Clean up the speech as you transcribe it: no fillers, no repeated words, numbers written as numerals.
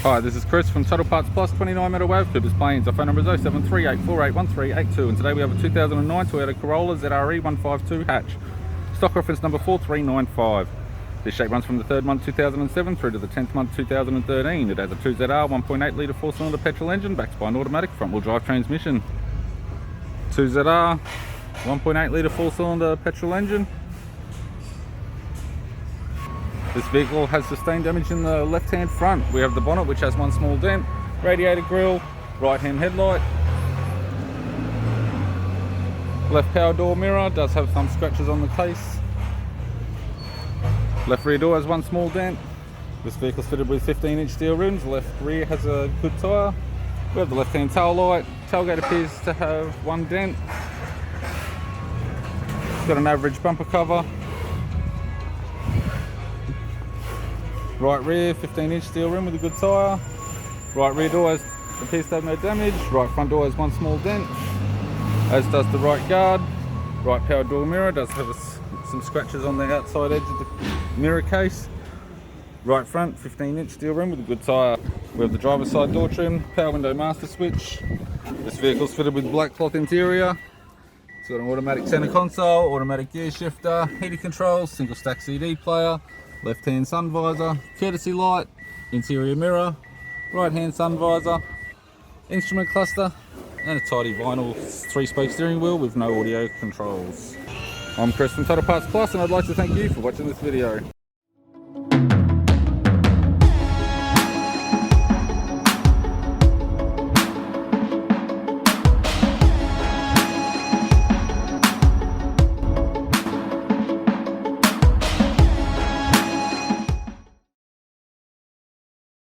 Hi, this is Chris from Total Parts Plus, 29 Meadow Ave, Coopers Plains. Our phone number is 0738481382, and today we have a 2009 Toyota Corolla ZRE152 hatch. Stock reference number 4395. This shape runs from the 3rd month 2007 through to the 10th month 2013. It has a 2ZR 1.8 litre 4-cylinder petrol engine backed by an automatic front-wheel drive transmission. 2ZR 1.8 litre 4-cylinder petrol engine. This vehicle has sustained damage in the left-hand front. We have the bonnet, which has one small dent, radiator grille, right-hand headlight. Left power door mirror does have some scratches on the case. Left rear door has one small dent. This vehicle is fitted with 15-inch steel rims. Left rear has a good tyre. We have the left-hand tail light. Tailgate appears to have one dent. It's got an average bumper cover. Right rear, 15-inch steel rim with a good tyre. Right rear door appears to have no damage. Right front door has one small dent, as does the right guard. Right power door mirror does have some scratches on the outside edge of the mirror case. Right front, 15-inch steel rim with a good tyre. We have the driver's side door trim, power window master switch. This vehicle is fitted with black cloth interior. It's got an automatic center console, automatic gear shifter, heated controls, single stack CD player, left-hand sun visor, courtesy light, interior mirror, right-hand sun visor, instrument cluster, and a tidy vinyl 3-spoke steering wheel with no audio controls. I'm Chris from Total Parts Plus, and I'd like to thank you for watching this video.